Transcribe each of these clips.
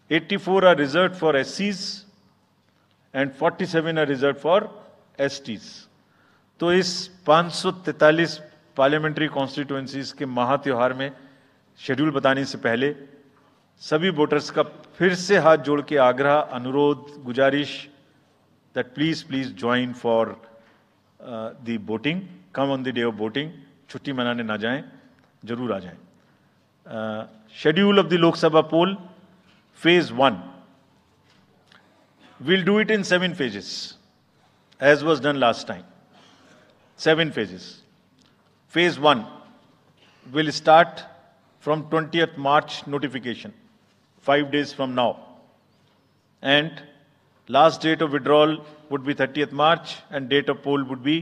84 are reserved for SCs and 47 are reserved for STs. तो इस 543 parliamentary constituencies के महात्योहार में शेड्यूल बताने से पहले सभी वोटर्स का फिर से हाथ जोड़ के आग्रह, अनुरोध, गुजारिश that please join for the voting. Come on the day of voting. छुट्टी मनाने ना जाएं, जरूर आ जाएं. Schedule of the Lok Sabha poll, phase 1. We'll do it in 7 phases, as was done last time. 7 phases. Phase 1 will start from 20th March notification, 5 days from now. And last date of withdrawal would be 30th March and date of poll would be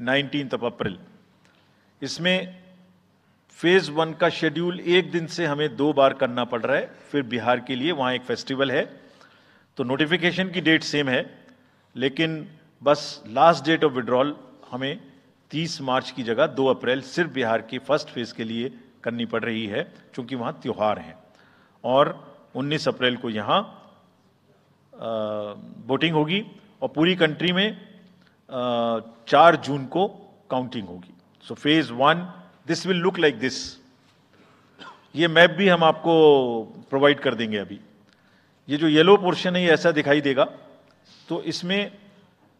19th of April. इसमें phase 1 का schedule एक दिन से हमें 2 बार करना पड़ रहा है. फिर बिहार के लिए वहां एक फेस्टिवल है, तो नोटिफिकेशन की डेट सेम है, लेकिन बस लास्ट डेट ऑफ विड्रॉल हमें 30 मार्च की जगह 2 अप्रैल सिर्फ बिहार की फर्स्ट फेज के लिए करनी पड़ रही है, क्योंकि वहां त्योहार हैं. और 19 अप्रैल को यहां वोटिंग होगी और पूरी कंट्री में 4 जून को काउंटिंग होगी. So phase 1 this will look like this. ये मैप भी हम आपको प्रोवाइड कर देंगे. अभी ये जो येलो पोर्शन है ये ऐसा दिखाई देगा. तो इसमें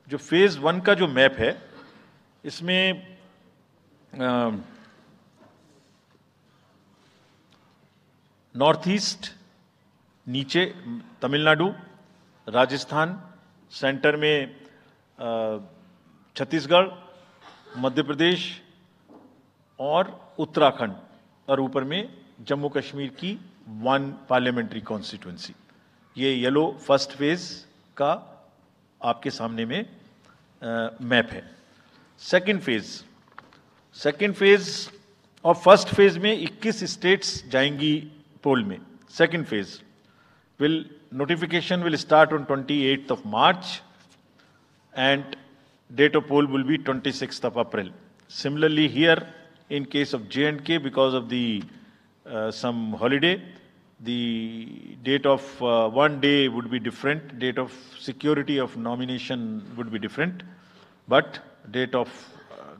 जो फेज 1 का जो मैप है, इसमें नॉर्थ ईस्ट, नीचे तमिलनाडु, राजस्थान, सेंटर में छत्तीसगढ़, मध्य प्रदेश और उत्तराखंड, और ऊपर में जम्मू कश्मीर की 1 पार्लियामेंट्री कॉन्स्टिट्यूएंसी. ये येलो फर्स्ट फेज का आपके सामने में मैप है. सेकंड फेज और फर्स्ट फेज में 21 स्टेट्स जाएंगी पोल में. Second phase notification will start on 28th of March and date of poll will be 26th of April. Similarly here, in case of J&K, because of the some holiday, the date of one day would be different, date of security of nomination would be different, but date of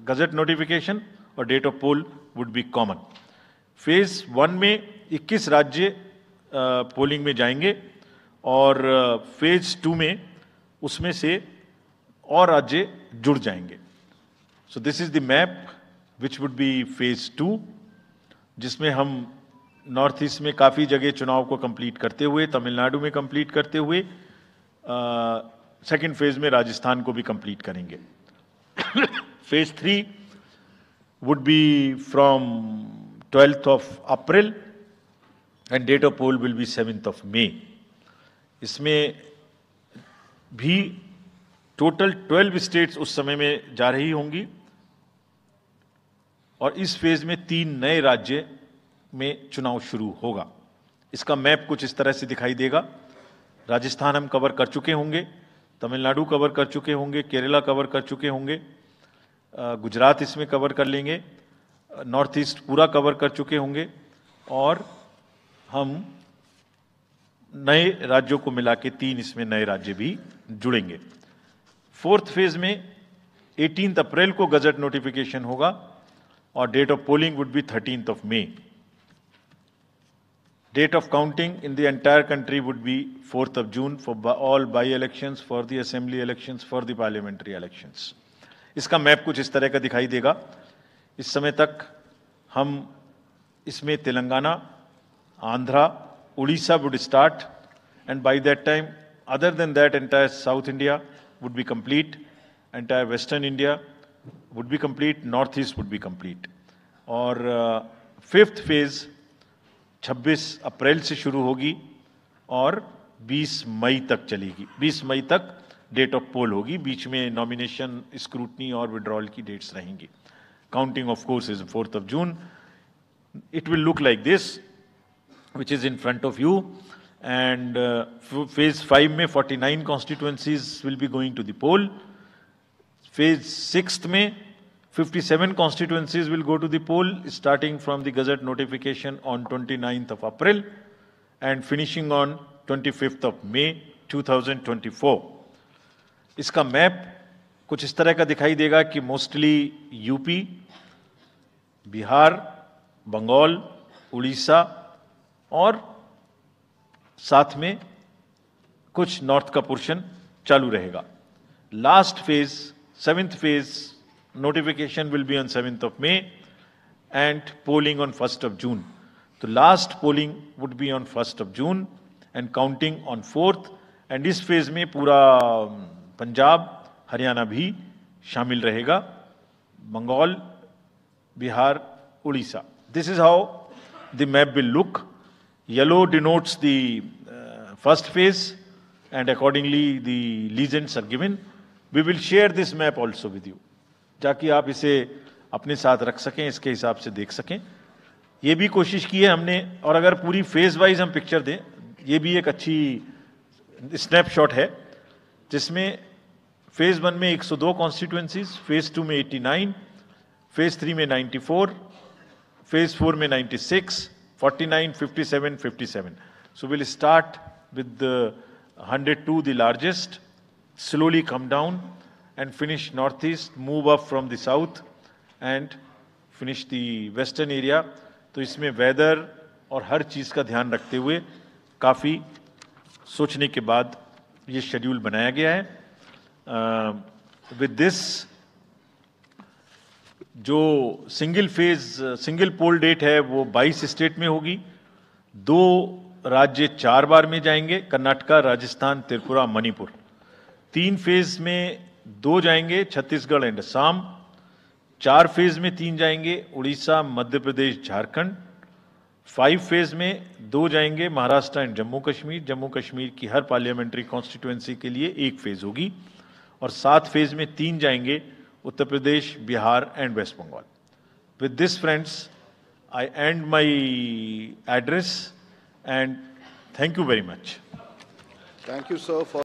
gazette notification or date of poll would be common. Phase 1 में 21 राज्य polling में जाएंगे और phase 2 में उसमें से और राज्य जुड़ जाएंगे. So this is the map which would be phase 2, जिसमें हम नॉर्थ ईस्ट में काफ़ी जगह चुनाव को कंप्लीट करते हुए, तमिलनाडु में कंप्लीट करते हुए, सेकेंड फेज में राजस्थान को भी कंप्लीट करेंगे. Phase 3 would be from 12th of April and date of poll will be 7th of May. इसमें भी टोटल 12 स्टेट्स उस समय में जा रही होंगी और इस फेज में 3 नए राज्य में चुनाव शुरू होगा. इसका मैप कुछ इस तरह से दिखाई देगा. राजस्थान हम कवर कर चुके होंगे, तमिलनाडु कवर कर चुके होंगे, केरला कवर कर चुके होंगे, गुजरात इसमें कवर कर लेंगे, नॉर्थ ईस्ट पूरा कवर कर चुके होंगे और हम नए राज्यों को मिला के 3 इसमें नए राज्य भी जुड़ेंगे. फोर्थ फेज में 18 अप्रैल को गजट नोटिफिकेशन होगा और date of polling would be 13th of May. Date of counting in the entire country would be 4th of June for all by-elections, for the assembly elections, for the parliamentary elections. इसका map कुछ इस तरह का दिखाई देगा. इस समय तक हम इसमें Telangana, Andhra, Orissa would start, and by that time, other than that, entire South India would be complete, entire Western India would be complete, North East would be complete. और फिफ्थ फेज 26 अप्रैल से शुरू होगी और 20 मई तक चलेगी. 20 मई तक डेट ऑफ पोल होगी. बीच में नॉमिनेशन, स्क्रूटनी और विड्रॉल की डेट्स रहेंगी. Counting of course is 4th of June. It will look like this, which is in front of you. And phase 5 में 49 constituencies will be going to the poll. Phase 6 में 57 constituencies will go to the poll, starting from the Gazette notification on 29th of April and finishing on 25th of May 2024. इसका map कुछ इस तरह का दिखाई देगा कि मोस्टली यूपी, बिहार, बंगाल, उड़ीसा और साथ में कुछ नॉर्थ का पोर्शन चालू रहेगा. Last phase, 7th phase notification will be on 7th of May and polling on 1st of June. तो last polling would be on 1st of June and counting on 4th. And इस phase में पूरा पंजाब, हरियाणा भी शामिल रहेगा, Bengal, Bihar, Orissa. This is how the map will look. Yellow denotes the first phase and accordingly the legends are given. We will share this map also with you, ताकि आप इसे अपने साथ रख सकें, इसके हिसाब से देख सकें. ये भी कोशिश की है हमने, और अगर पूरी फेज वाइज हम पिक्चर दें, ये भी एक अच्छी स्नैपशॉट है, जिसमें फेज 1 में 102 कॉन्स्टिट्यूएंसीज, फेज 2 में 89, फेज 3 में 94, फेज 4 में 96, 49, 57, 57. So we'll start with the 102, the largest, slowly come down and finish northeast, move up from the south and finish the western area. तो इसमें वेदर और हर चीज़ का ध्यान रखते हुए काफ़ी सोचने के बाद ये शेड्यूल बनाया गया है. विद दिस, जो सिंगल पोल डेट है वो 22 स्टेट में होगी. 2 राज्य 4 बार में जाएंगे, कर्नाटका, राजस्थान, त्रिपुरा, मणिपुर. 3 फेज में 2 जाएंगे, छत्तीसगढ़ एंड असम. 4 फेज में 3 जाएंगे, उड़ीसा, मध्य प्रदेश, झारखंड. 5 फेज में 2 जाएंगे, महाराष्ट्र एंड जम्मू कश्मीर. जम्मू कश्मीर की हर पार्लियामेंट्री कॉन्स्टिट्यूएंसी के लिए 1 फेज होगी. और 7 फेज में 3 जाएंगे, Uttar Pradesh, Bihar and West Bengal. With this friends, I and my address and thank you very much. Thank you, sir, for